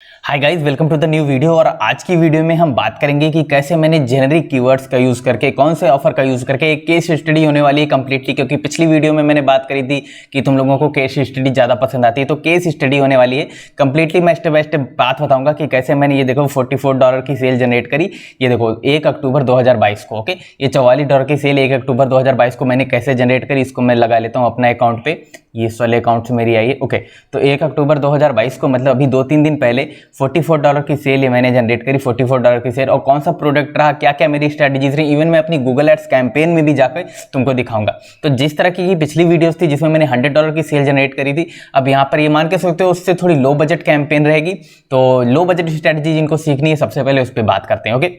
Hi guys, welcome to the new video. और आज की वीडियो में हम बात करेंगे कि कैसे मैंने जेनेरिक कीवर्ड्स का यूज़ करके, कौन से ऑफर का यूज़ करके एक केस स्टडी होने वाली है कंप्लीटली। क्योंकि पिछली वीडियो में मैंने बात करी थी कि तुम लोगों को केस स्टडी ज़्यादा पसंद आती है, तो केस स्टडी होने वाली है कंप्लीटली। मैं स्टेप बाय स्टेप बात बताऊंगा कि कैसे मैंने ये देखो $44 की सेल जनरेट करी। ये देखो 1 अक्टूबर 2022 को, ओके, ये $44 की सेल 1 अक्टूबर 2022 को मैंने कैसे जनरेट करी, इसको मैं लगा लेता हूँ अपना अकाउंट पे। ये इस वाले अकाउंट से मेरी आई है, ओके। तो 1 अक्टूबर 2022 को, मतलब अभी 2-3 दिन पहले $44 की सेल ये मैंने जनरेट करी, $44 की सेल। और कौन सा प्रोडक्ट रहा, क्या क्या मेरी स्ट्रैटेजीज रही, इवन मैं अपनी गूगल एड्स कैंपेन में भी जाकर तुमको दिखाऊंगा। तो जिस तरह की पिछली वीडियोस थी जिसमें मैंने $100 की सेल जनरेट करी थी, अब यहाँ पर ये मान के सकते हो उससे थोड़ी लो बजट कैंपेन रहेगी। तो लो बजट स्ट्रैटेजी जिनको सीखनी है, सबसे पहले उस पर बात करते हैं, ओके।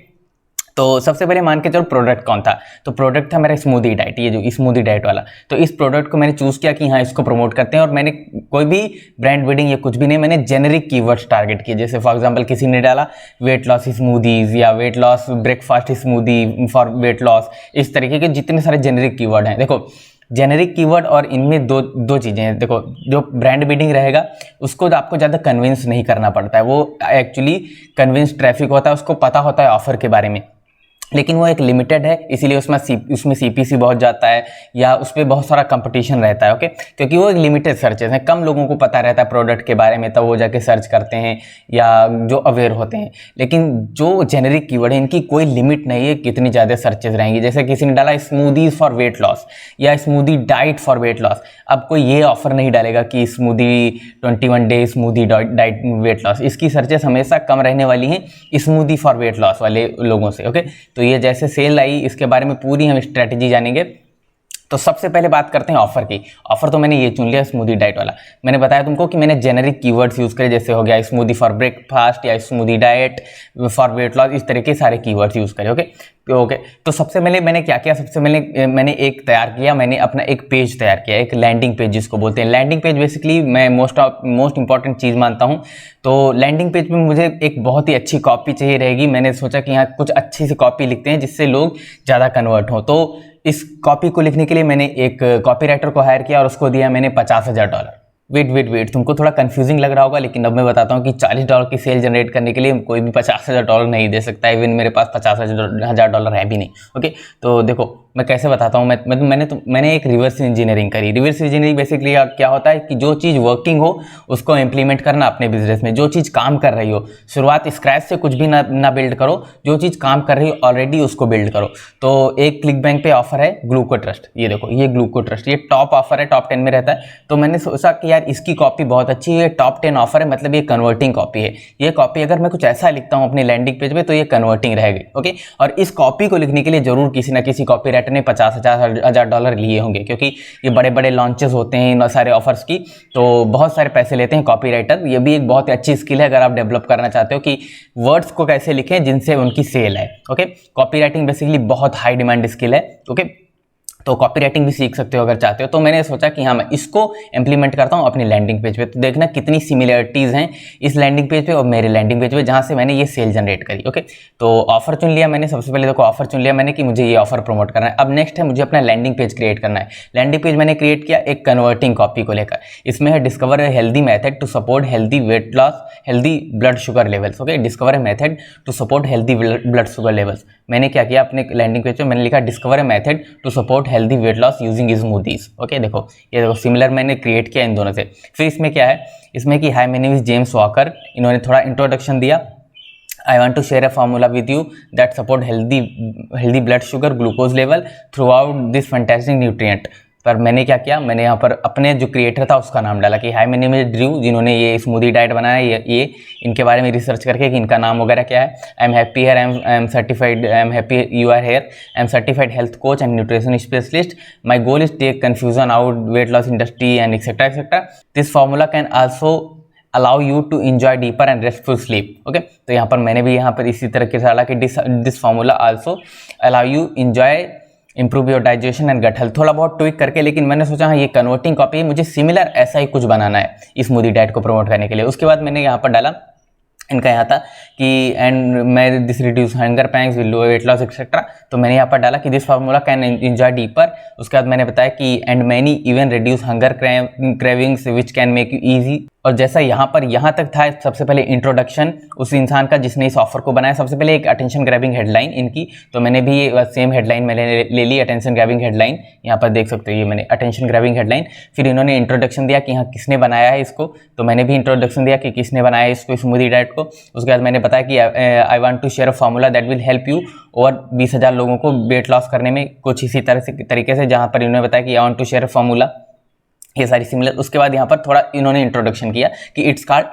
तो सबसे पहले मान के चलो प्रोडक्ट कौन था। तो प्रोडक्ट था मेरा स्मूदी डाइट, ये जो स्मूदी डाइट वाला। तो इस प्रोडक्ट को मैंने चूज किया कि हाँ इसको प्रमोट करते हैं। और मैंने कोई भी ब्रांड बिल्डिंग या कुछ भी नहीं, मैंने जेनेरिक कीवर्ड्स टारगेट किए। जैसे फॉर एग्जांपल किसी ने डाला वेट लॉस स्मूदीज या weight loss breakfast smoothie for weight loss, इस तरीके के जितने सारे जेनेरिक कीवर्ड हैं। देखो जेनेरिक कीवर्ड और इनमें दो चीज़ें हैं। देखो जो ब्रांड बिल्डिंग रहेगा उसको आपको ज़्यादा कन्विंस नहीं करना पड़ता है, वो एक्चुअली कन्विंस ट्रैफिक होता है, उसको पता होता है ऑफर के बारे में, लेकिन वो एक लिमिटेड है, इसीलिए उसमें सीपीसी बहुत जाता है या उस पर बहुत सारा कंपटीशन रहता है, ओके। क्योंकि वो एक लिमिटेड सर्चेस हैं, कम लोगों को पता रहता है प्रोडक्ट के बारे में, तब वो जाके सर्च करते हैं या जो अवेयर होते हैं। लेकिन जो जेनेरिक कीवर्ड है इनकी कोई लिमिट नहीं है कितनी ज़्यादा सर्चेस रहेंगी। जैसे किसी ने डाला स्मूदीज फॉर वेट लॉस या smoothie diet for weight loss, अब कोई ये ऑफर नहीं डालेगा कि smoothie 21 day smoothie diet weight loss. इसकी सर्चेस हमेशा कम रहने वाली हैं स्मूदी फॉर वेट लॉस वाले लोगों से, ओके। तो ये जैसे सेल आई इसके बारे में पूरी हम स्ट्रैटेजी जानेंगे। तो सबसे पहले बात करते हैं ऑफर की। ऑफर तो मैंने ये चुन लिया स्मूदी डाइट वाला। मैंने बताया तुमको कि मैंने जेनेरिक कीवर्ड्स यूज़ करे, जैसे हो गया स्मूदी फॉर ब्रेकफास्ट या smoothie diet for weight loss, इस तरह के सारे कीवर्ड्स यूज़ करे, ओके। तो सबसे पहले मैंने क्या किया, सबसे पहले मैंने एक तैयार किया, मैंने अपना एक पेज तैयार किया, एक लैंडिंग पेज जिसको बोलते हैं। लैंडिंग पेज बेसिकली मैं मोस्ट इंपॉर्टेंट चीज़ मानता हूँ। तो लैंडिंग पेज में मुझे एक बहुत ही अच्छी कॉपी चाहिए रहेगी। मैंने सोचा कि यहाँ कुछ अच्छी सी कॉपी लिखते हैं जिससे लोग ज़्यादा कन्वर्ट हो। तो इस कॉपी को लिखने के लिए मैंने एक कॉपी राइटर को हायर किया और उसको दिया मैंने $50,000। वेट, तुमको थोड़ा कंफ्यूजिंग लग रहा होगा, लेकिन अब मैं बताता हूँ कि $40 की सेल जनरेट करने के लिए कोई भी $50,000 नहीं दे सकता है। इवन मेरे पास $50,000 है भी नहीं, ओके। तो देखो मैं कैसे बताता हूँ। मैंने एक रिवर्स इंजीनियरिंग करी। रिवर्स इंजीनियरिंग बेसिकली क्या होता है कि जो चीज़ वर्किंग हो उसको इम्प्लीमेंट करना अपने बिजनेस में। जो चीज़ काम कर रही हो, शुरुआत स्क्रैच से कुछ भी ना बिल्ड करो, जो चीज़ काम कर रही हो ऑलरेडी उसको बिल्ड करो। तो एक क्लिक बैंक पे ऑफर है ग्लूको ट्रस्ट, ये देखो ये ग्लूको ट्रस्ट, ये टॉप ऑफर है, टॉप 10 में रहता है। तो मैंने सोचा कि यार इसकी कॉपी बहुत अच्छी है, टॉप 10 ऑफर है, मतलब ये कन्वर्टिंग कॉपी है। ये कॉपी अगर मैं कुछ ऐसा लिखता हूँ अपनी लैंडिंग पेज पे तो ये कन्वर्टिंग रहेगी, ओके। और इस कॉपी को लिखने के लिए जरूर किसी ना किसी कॉपी राइटर ने $50,000 लिए होंगे, क्योंकि ये बड़े बड़े लॉन्चेस होते हैं इन सारे ऑफर्स की, तो बहुत सारे पैसे लेते हैं कॉपी राइटर। ये भी एक बहुत अच्छी स्किल है अगर आप डेवलप करना चाहते हो कि वर्ड्स को कैसे लिखें जिनसे उनकी सेल है, ओके। कॉपी राइटिंग बेसिकली बहुत हाई डिमांड स्किल है, ओके। तो कॉपी राइटिंग भी सीख सकते हो अगर चाहते हो। तो मैंने सोचा कि हाँ मैं इसको इंप्लीमेंट करता हूँ अपनी लैंडिंग पेज पे। तो देखना कितनी सिमिलरिटीज़ हैं इस लैंडिंग पेज पे और मेरे लैंडिंग पेज पे जहाँ से मैंने ये सेल जनरेट करी, ओके। तो ऑफर चुन लिया मैंने, सबसे पहले देखो ऑफर चुन लिया मैंने कि मुझे ये ऑफर प्रमोट करना है। अब नेक्स्ट है मुझे अपना लैंडिंग पेज क्रिएट करना है। लैंडिंग पेज मैंने क्रिएट किया एक कन्वर्टिंग कॉपी को लेकर। इसमें है discover a healthy method to support healthy weight loss, healthy blood sugar levels, okay. Discover a method to support healthy blood sugar levels. मैंने क्या किया अपने लैंडिंग पेज पे, मैंने लिखा discover a method to support healthy weight loss using smoothies, okay. देखो ये देखो सिमिलर मैंने क्रिएट किया इन दोनों से। फिर इसमें क्या है, इसमें कि hi my name is James Walker, इन्होंने थोड़ा इंट्रोडक्शन दिया। I want to share a formula with you that support healthy blood sugar glucose level throughout this fantastic nutrient. पर मैंने क्या किया, मैंने यहाँ पर अपने जो क्रिएटर था उसका नाम डाला कि hi my name is Drew, जिन्होंने ये स्मूदी डाइट बनाया, ये इनके बारे में रिसर्च करके कि इनका नाम वगैरह क्या है। I am happy here, I am certified, I am happy you are here, I am certified health coach and nutrition specialist, my goal is take confusion out weight loss industry and etcetera etcetera. This formula can also allow you to enjoy deeper and restful sleep, okay. तो यहाँ पर मैंने भी यहाँ पर इसी तरीके से डाला कि this formula also allow you enjoy improve your digestion and gut health, थोड़ा बहुत ट्विक करके। लेकिन मैंने सोचा हाँ ये कन्वर्टिंग कॉपी है, मुझे सिमिलर ऐसा ही कुछ बनाना है स्मूदी डाइट को प्रमोट करने के लिए। उसके बाद मैंने यहाँ पर डाला, इनका यहाँ था कि एंड मैं this reduce hunger pangs will low weight loss etcetera. तो मैंने यहाँ पर डाला कि this formula can enjoy deeper. उसके बाद मैंने बताया कि and many even reduce hunger cravings which can make you easy और जैसा यहाँ तक था सबसे पहले इंट्रोडक्शन उस इंसान का जिसने इस ऑफर को बनाया। सबसे पहले एक अटेंशन ग्रैबिंग हेडलाइन इनकी, तो मैंने भी सेम हेडलाइन मैंने ले ली, अटेंशन ग्रैबिंग हेडलाइन। यहाँ पर देख सकते हो ये मैंने अटेंशन ग्रैबिंग हेडलाइन। फिर इन्होंने इंट्रोडक्शन दिया कि यहाँ किसने बनाया है इसको, तो मैंने भी इंट्रोडक्शन दिया कि किसने बनाया है इसको, स्मूदी डाइट को। उसके बाद मैंने बताया कि I want to share a formula that will help you और 20,000 लोगों को वेट लॉस करने में, कुछ इसी तरीके से जहाँ पर इन्होंने बताया कि I want to share a formula, ये सारी सिमिलर। उसके बाद यहाँ पर थोड़ा इन्होंने इंट्रोडक्शन किया कि इट्स कॉल्ड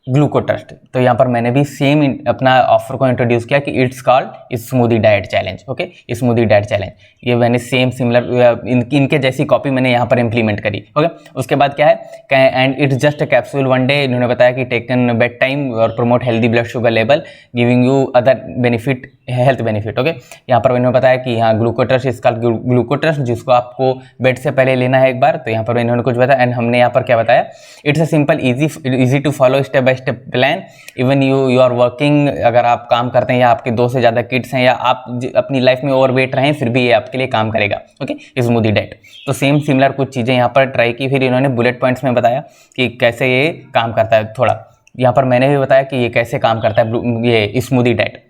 ग्लूकोट्रस्ट, तो यहाँ पर मैंने भी सेम अपना ऑफर को इंट्रोड्यूस किया कि it's called smoothie diet challenge. Okay, smoothie diet challenge, ये मैंने सेम सिमिलर इनके जैसी कॉपी मैंने यहाँ पर इंप्लीमेंट करी। ओके, उसके बाद क्या है, and it's just a capsule one day, इन्होंने बताया कि टेकन बेड टाइम और promote healthy blood sugar level giving you other benefit, health benefit. Okay, यहाँ पर इन्होंने बताया कि यहाँ ग्लूकोट्रस्ट, इसका ग्लूकोट्रस्ट जिसको आपको बेड से पहले लेना है एक बार, तो यहाँ पर इन्होंने कुछ बताया। एंड हमने यहाँ पर क्या बताया, it's a simple easy to follow step by step plan, even you are working, अगर आप काम करते हैं या आपके 2 से ज़्यादा किड्स हैं या आप अपनी लाइफ में ओवरवेट रहें, फिर भी ये आपके लिए काम करेगा। Okay, smoothie diet. तो सेम सिमिलर कुछ चीज़ें यहाँ पर ट्राई की। फिर इन्होंने बुलेट पॉइंट्स में बताया कि कैसे ये काम करता है। थोड़ा यहाँ पर मैंने भी बताया कि ये कैसे काम करता है ये स्मूदी डाइट।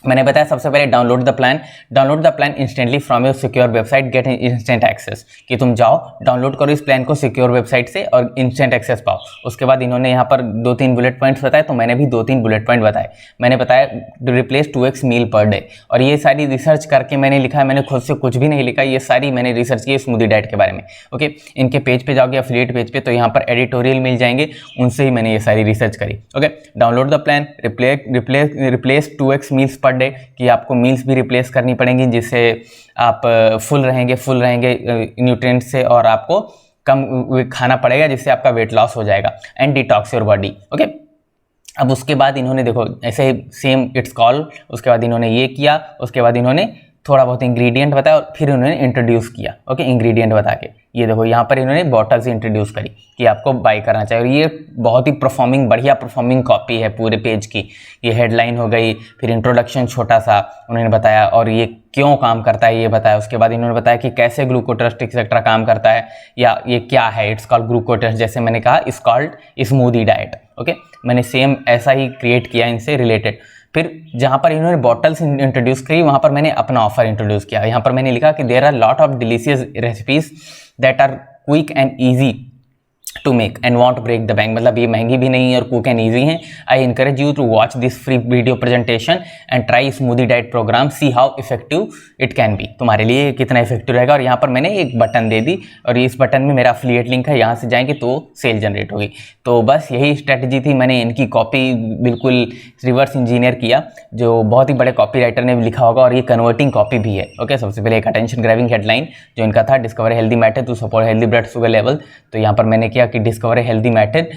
मैंने बताया सबसे पहले download the plan instantly from your secure website, get instant access, कि तुम जाओ डाउनलोड करो इस प्लान को सिक्योर वेबसाइट से और इंस्टेंट एक्सेस पाओ। उसके बाद इन्होंने यहाँ पर 2-3 बुलेट पॉइंट्स बताए, तो मैंने भी 2-3 बुलेट पॉइंट बताए। मैंने बताया to replace 2x meal per day, और ये सारी रिसर्च करके मैंने लिखा है, मैंने खुद से कुछ भी नहीं लिखा, ये सारी मैंने रिसर्च की स्मूदी डाइट के बारे में। ओके, इनके पेज पे जाओगे एफिलिएट पेज पे, तो यहाँ पर एडिटोरियल मिल जाएंगे, उनसे ही मैंने ये सारी रिसर्च करी। Okay, download the plan, replace 2x meals per day, कि आपको मील्स भी रिप्लेस करनी पड़ेंगी जिससे आप फुल रहेंगे न्यूट्रिएंट से, और आपको कम खाना पड़ेगा जिससे आपका वेट लॉस हो जाएगा। And detox your body. Okay, अब उसके बाद इन्होंने देखो ऐसे ही सेम इट्स कॉल, उसके बाद इन्होंने ये किया, उसके बाद इन्होंने थोड़ा बहुत इंग्रेडिएंट बताया और फिर उन्होंने इंट्रोड्यूस किया। ओके, इंग्रेडिएंट बता के ये देखो यहाँ पर इन्होंने बॉटल्स इंट्रोड्यूस करी कि आपको बाय करना चाहिए। और ये बहुत ही बढ़िया परफॉर्मिंग कॉपी है पूरे पेज की। ये हेडलाइन हो गई, फिर इंट्रोडक्शन छोटा सा उन्होंने बताया, और ये क्यों काम करता है ये बताया। उसके बाद इन्होंने बताया कि कैसे ग्लूकोट्रस्ट एक्सेट्रा काम करता है, या ये क्या है, इट्स कॉल्ड ग्लूकोट्रस्ट, जैसे मैंने कहा it's called smoothie diet. Okay, मैंने सेम ऐसा ही क्रिएट किया इनसे रिलेटेड। फिर जहाँ पर इन्होंने बॉटल्स इंट्रोड्यूस करी, वहाँ पर मैंने अपना ऑफर इंट्रोड्यूस किया। यहाँ पर मैंने लिखा कि there are lot of delicious recipes that are quick and easy to make and won't break the bank, मतलब ये महंगी भी नहीं है और क्विक एंड ईजी हैं। I encourage you to watch this free video presentation and try smoothie diet programme, see how effective it can be, तुम्हारे लिए कितना इफेक्टिव रहेगा। और यहाँ पर मैंने एक बटन दे दी, और इस बटन में मेरा एफिलिएट लिंक है, यहाँ से जाएंगे तो सेल जनरेट होगी। तो बस यही स्ट्रेटजी थी। मैंने इनकी कॉपी बिल्कुल रिवर्स इंजीनियर किया, जो बहुत ही बड़े कॉपी राइटर ने लिखा होगा, और ये कन्वर्टिंग कॉपी भी है। ओके, सबसे पहले एक अटेंशन ग्रैबिंग हेडलाइन जो इनका था, discover healthy method to support healthy blood sugar level, तो यहाँ पर मैंने किया कि discover healthy method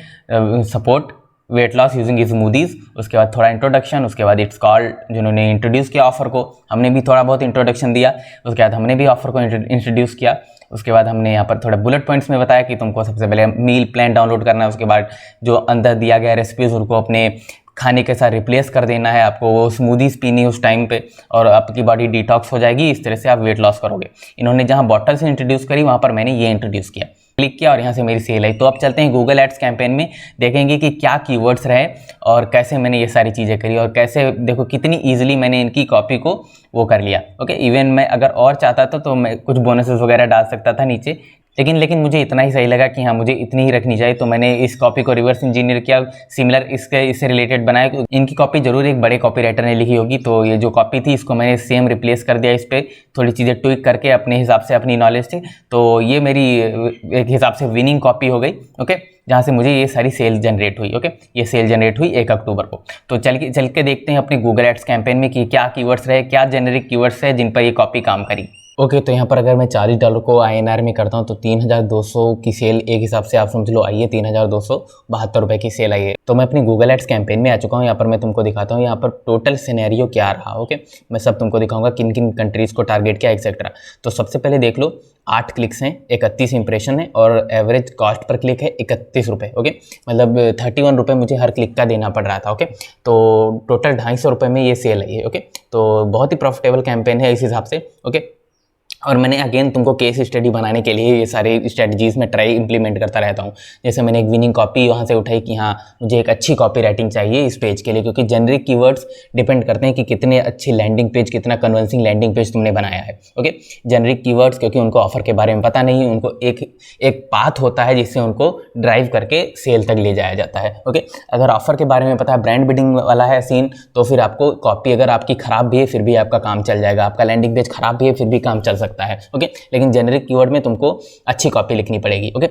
support weight loss using smoothies. उसके बाद थोड़ा इंट्रोडक्शन, उसके बाद इट्स कॉल्ड जिन्होंने इंट्रोड्यूस किया ऑफर को, हमने भी थोड़ा बहुत इंट्रोडक्शन दिया। उसके बाद हमने भी ऑफर को इंट्रोड्यूस किया। उसके बाद हमने यहाँ पर थोड़ा बुलेट पॉइंट्स में बताया कि तुमको सबसे पहले मील प्लान डाउनलोड करना है, उसके बाद जो अंदर दिया गया रेसिपीज उनको अपने खाने के साथ रिप्लेस कर देना है, आपको वो स्मूदीज पीनी है उस टाइम पे, और आपकी बॉडी डिटॉक्स हो जाएगी। इस तरह से आप वेट लॉस करोगे। इन्होंने जहाँ बॉटल से इंट्रोड्यूस करी, वहाँ पर मैंने ये इंट्रोड्यूस किया, क्लिक किया, और यहाँ से मेरी सेल आई। तो अब चलते हैं गूगल एड्स कैंपेन में, देखेंगे कि क्या कीवर्ड्स रहे और कैसे मैंने ये सारी चीज़ें करी, और कैसे देखो कितनी ईजिली मैंने इनकी कॉपी को वो कर लिया। ओके, इवन मैं अगर और चाहता था तो मैं कुछ बोनसेस वगैरह डाल सकता था नीचे, लेकिन मुझे इतना ही सही लगा कि हाँ मुझे इतनी ही रखनी चाहिए। तो मैंने इस कॉपी को रिवर्स इंजीनियर किया, सिमिलर इससे रिलेटेड बनाया। इनकी कॉपी जरूर एक बड़े कॉपी राइटर ने लिखी होगी, तो ये जो कॉपी थी इसको मैंने सेम रिप्लेस कर दिया, इस पर थोड़ी चीज़ें ट्विक करके अपने हिसाब से, अपनी नॉलेज से। तो ये मेरी एक हिसाब से विनिंग कॉपी हो गई। ओके, जहाँ से मुझे ये सारी सेल जनरेट हुई। ओके, ये सेल जनरेट हुई 1 अक्टूबर को। तो चल के देखते हैं अपने गूगल एड्स कैंपेन में कि क्या कीवर्ड्स रहे, क्या जेनेरिक कीवर्ड्स है जिन पर ये कॉपी काम करी। ओके, तो यहाँ पर अगर मैं $40 को INR में करता हूँ तो 3200 की सेल एक हिसाब से आप समझ लो आई है, 3272 रुपये की सेल आई है। तो मैं अपनी गूगल एड्स कैंपेन में आ चुका हूँ। यहाँ पर मैं तुमको दिखाता हूँ यहाँ पर टोटल सिनेरियो क्या रहा। ओके, मैं सब तुमको दिखाऊंगा किन किन कंट्रीज़ को टारगेट किया एक्सेट्रा। तो सबसे पहले देख लो, 8 क्लिक्स हैं, 31 इंप्रेशन है, और एवरेज कॉस्ट पर क्लिक है 31 रुपये। ओके, मतलब 31 रुपये मुझे हर क्लिक का देना पड़ रहा था। ओके, तो टोटल 250 रुपये में ये सेल आई है। ओके, तो बहुत ही प्रॉफिटेबल कैंपेन है इस हिसाब से। ओके, और मैंने अगेन तुमको केस स्टडी बनाने के लिए ये सारे स्ट्रेटजीज़ में ट्राई इंप्लीमेंट करता रहता हूँ। जैसे मैंने एक विनिंग कॉपी वहाँ से उठाई कि हाँ मुझे एक अच्छी कॉपी राइटिंग चाहिए इस पेज के लिए, क्योंकि जेनरिक कीवर्ड्स डिपेंड करते हैं कि कितने अच्छी लैंडिंग पेज, कितना कन्विंसिंग लैंडिंग पेज तुमने बनाया है। ओके, जेनरिक कीवर्ड्स क्योंकि उनको ऑफर के बारे में पता नहीं है, उनको एक पाथ होता है जिससे उनको ड्राइव करके सेल तक ले जाया जाता है। ओके, अगर ऑफर के बारे में पता है, ब्रांड बिल्डिंग वाला है सीन, तो फिर आपको कॉपी अगर आपकी ख़राब भी है फिर भी आपका काम चल जाएगा, आपका लैंडिंग पेज खराब भी है फिर भी काम चल सकता है। ओके, लेकिन जेनरिक कीवर्ड में तुमको अच्छी कॉपी लिखनी पड़ेगी। ओके,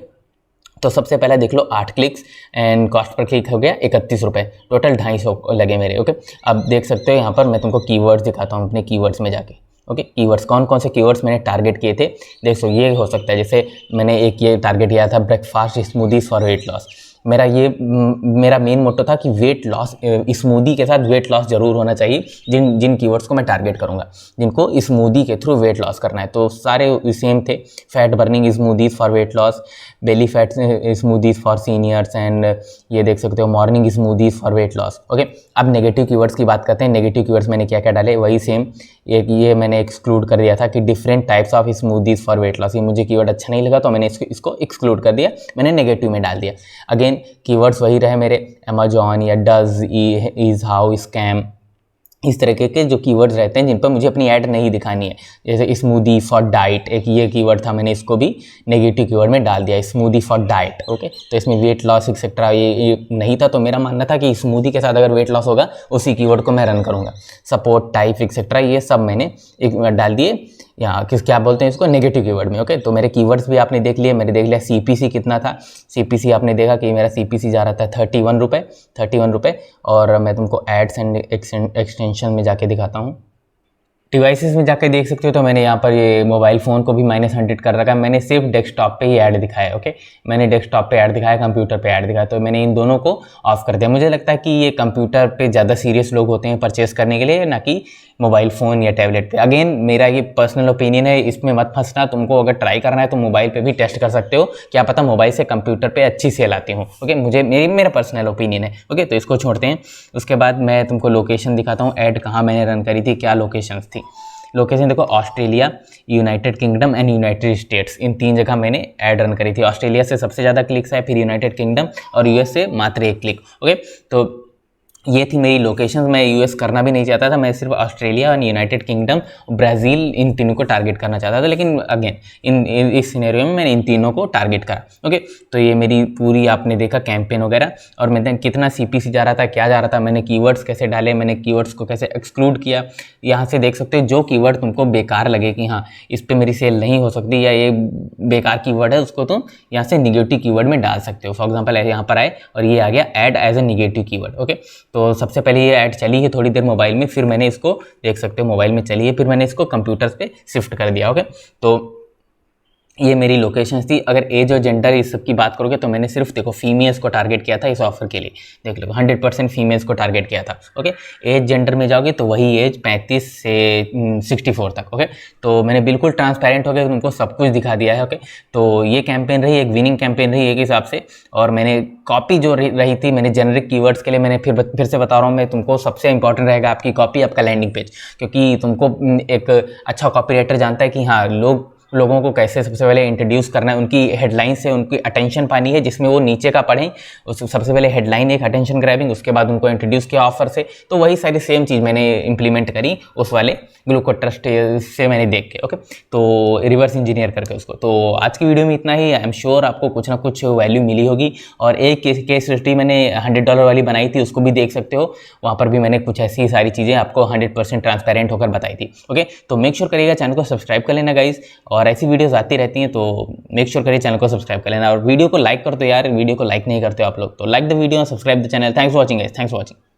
तो सबसे पहले देख लो 8 clicks and cost per click हो गया 31 रुपये, टोटल 250 लगे मेरे। ओके, अब देख सकते हो यहाँ पर मैं तुमको कीवर्ड्स दिखाता हूँ अपने कीवर्ड्स में जाके। ओके, कीवर्ड्स कौन कौन से कीवर्ड्स मैंने टारगेट किए थे देखो, ये हो सकता है जैसे मैंने एक ये टारगेट किया था breakfast smoothies for weight loss. मेरा मेन मोटो था कि वेट लॉस, स्मूदी के साथ वेट लॉस जरूर होना चाहिए। जिन कीवर्ड्स को मैं टारगेट करूंगा, जिनको स्मूदी के थ्रू वेट लॉस करना है, तो सारे सेम थे। Fat burning smoothies for weight loss, belly fat smoothies for seniors, and ये देख सकते हो morning smoothies for weight loss. Okay, अब नेगेटिव कीवर्ड्स की बात करते हैं। नेगेटिव कीवर्ड्स मैंने क्या क्या डाले, वही सेम ये मैंने एक्सक्लूड कर दिया था कि different types of smoothies for weight loss. ये मुझे कीवर्ड अच्छा नहीं लगा तो मैंने इसको एक्सक्लूड कर दिया, मैंने नेगेटिव में डाल दिया। अगेन कीवर्ड्स वही रहे मेरे, अमेजॉन या डज, इज, हाउ, स्कैम, इस तरीके के जो कीवर्ड्स रहते हैं जिन पर मुझे अपनी ऐड नहीं दिखानी है। जैसे स्मूदी फॉर डाइट, एक ये कीवर्ड था, मैंने इसको भी नेगेटिव कीवर्ड में डाल दिया, स्मूदी फॉर डाइट। ओके, तो इसमें वेट लॉस एक्सेट्रा ये नहीं था, तो मेरा मानना था कि स्मूदी के साथ अगर वेट लॉस होगा उसी कीवर्ड को मैं रन करूँगा। सपोर्ट टाइप एक्सेट्रा ये सब मैंने एक डाल दिए यहाँ क्या बोलते हैं इसको, नेगेटिव कीवर्ड में। ओके, तो मेरे कीवर्ड्स भी आपने देख लिए, मैंने देख लिया सीपीसी कितना था। सीपीसी आपने देखा कि मेरा सीपीसी जा रहा था 31 रुपये। और मैं तुमको एड्स एंड एक्सटेंशन में जाके दिखाता हूँ। डिवाइसेस में जाकर देख सकते हो तो मैंने यहाँ पर ये मोबाइल फ़ोन को भी -100 कर रखा है। मैंने सिर्फ डेस्कटॉप पे ही ऐड दिखाया। ओके, मैंने डेस्कटॉप पे ऐड दिखाया, कंप्यूटर पे ऐड दिखाया, तो मैंने इन दोनों को ऑफ कर दिया। मुझे लगता है कि ये कंप्यूटर पे ज़्यादा सीरियस लोग होते हैं परचेस करने के लिए, ना कि मोबाइल फ़ोन या टैबलेट पे। अगेन मेरा ये पर्सनल ओपिनियन है, इसमें मत फंसना। तुमको अगर ट्राई करना है तो मोबाइल पे भी टेस्ट कर सकते हो, क्या पता मोबाइल से कंप्यूटर पे अच्छी सेल आती हो। ओके, मेरा पर्सनल ओपिनियन है। ओके, तो इसको छोड़ते हैं। उसके बाद मैं तुमको लोकेशन दिखाता हूँ, ऐड कहाँ मैंने रन करी थी, क्या लोकेशंस थी। लोकेशन देखो, Australia, United Kingdom and United States, in 3 जगह मैंने ऐड रन करी थी। ऑस्ट्रेलिया से सबसे ज़्यादा क्लिक्स आए, फिर यूनाइटेड किंगडम और यूएस से मात्र 1 क्लिक। ओके, तो ये थी मेरी लोकेशंस। मैं यूएस करना भी नहीं चाहता था, मैं सिर्फ ऑस्ट्रेलिया और यूनाइटेड किंगडम, ब्राज़ील, इन तीनों को टारगेट करना चाहता था। लेकिन अगेन इस सिनेरियो में मैंने इन तीनों को टारगेट करा। ओके, तो ये मेरी पूरी आपने देखा कैंपेन वगैरह, और मैंने कितना सीपीसी जा रहा था, क्या जा रहा था, मैंने कीवर्ड्स कैसे डाले, मैंने कीवर्ड्स को कैसे एक्सक्लूड किया। यहाँ से देख सकते हो जो कीवर्ड तुमको बेकार लगे कि हाँ इस पर मेरी सेल नहीं हो सकती या ये बेकार कीवर्ड है, उसको तुम यहाँ से निगेटिव कीवर्ड में डाल सकते हो। फॉर एग्जाम्पल यहाँ पर आए और ये आ गया add as a negative keyword. Okay, तो सबसे पहले ये ऐड चली है थोड़ी देर मोबाइल में, फिर मैंने इसको देख सकते हो मोबाइल में चली है, फिर मैंने इसको कंप्यूटर्स पे शिफ्ट कर दिया। ओके, तो ये मेरी लोकेशंस थी। अगर एज और जेंडर इस सब की बात करोगे तो मैंने सिर्फ देखो फीमेल्स को टारगेट किया था इस ऑफर के लिए। देख लो 100% फीमेल्स को टारगेट किया था। ओके, एज जेंडर में जाओगे तो वही एज 35 से 64 तक। ओके, तो मैंने बिल्कुल ट्रांसपेरेंट होकर तुमको सब कुछ दिखा दिया है। ओके, तो ये कैंपेन रही, एक विनिंग कैंपेन रही एक हिसाब से। और मैंने कॉपी जो रही थी मैंने जेनरिक कीवर्ड्स के लिए, मैंने फिर से बता रहा हूँ मैं तुमको, सबसे इंपॉर्टेंट रहेगा आपकी कॉपी, आपका लैंडिंग पेज, क्योंकि तुमको एक अच्छा कॉपी राइटर जानता है कि हाँ लोगों को कैसे सबसे पहले इंट्रोड्यूस करना है, उनकी हेडलाइन से उनकी अटेंशन पानी है, जिसमें वो नीचे का पढ़ें। उस सबसे पहले हेडलाइन एक अटेंशन ग्रैबिंग, उसके बाद उनको इंट्रोड्यूस किया ऑफर से। तो वही सारी सेम चीज़ मैंने इंप्लीमेंट करी उस वाले ग्लूको ट्रस्ट से मैंने देख के। ओके, तो रिवर्स इंजीनियर करके उसको। तो आज की वीडियो में इतना ही। आई एम श्योर आपको कुछ ना कुछ वैल्यू मिली होगी। और एक केस स्टडी मैंने $100 वाली बनाई थी, उसको भी देख सकते हो। वहाँ पर भी मैंने कुछ ऐसी सारी चीज़ें आपको 100% ट्रांसपेरेंट होकर बताई थी। ओके, तो मेक श्योर करिएगा चैनल को सब्सक्राइब कर लेना गाइज, और ऐसी वीडियोस आती रहती हैं, तो मेक श्योर करिए चैनल को सब्सक्राइब कर लेना। और वीडियो को लाइक कर दो यार, वीडियो को लाइक नहीं करते हो आप लोग, तो लाइक द वीडियो और subscribe the channel. Thanks for watching guys, thanks for watching.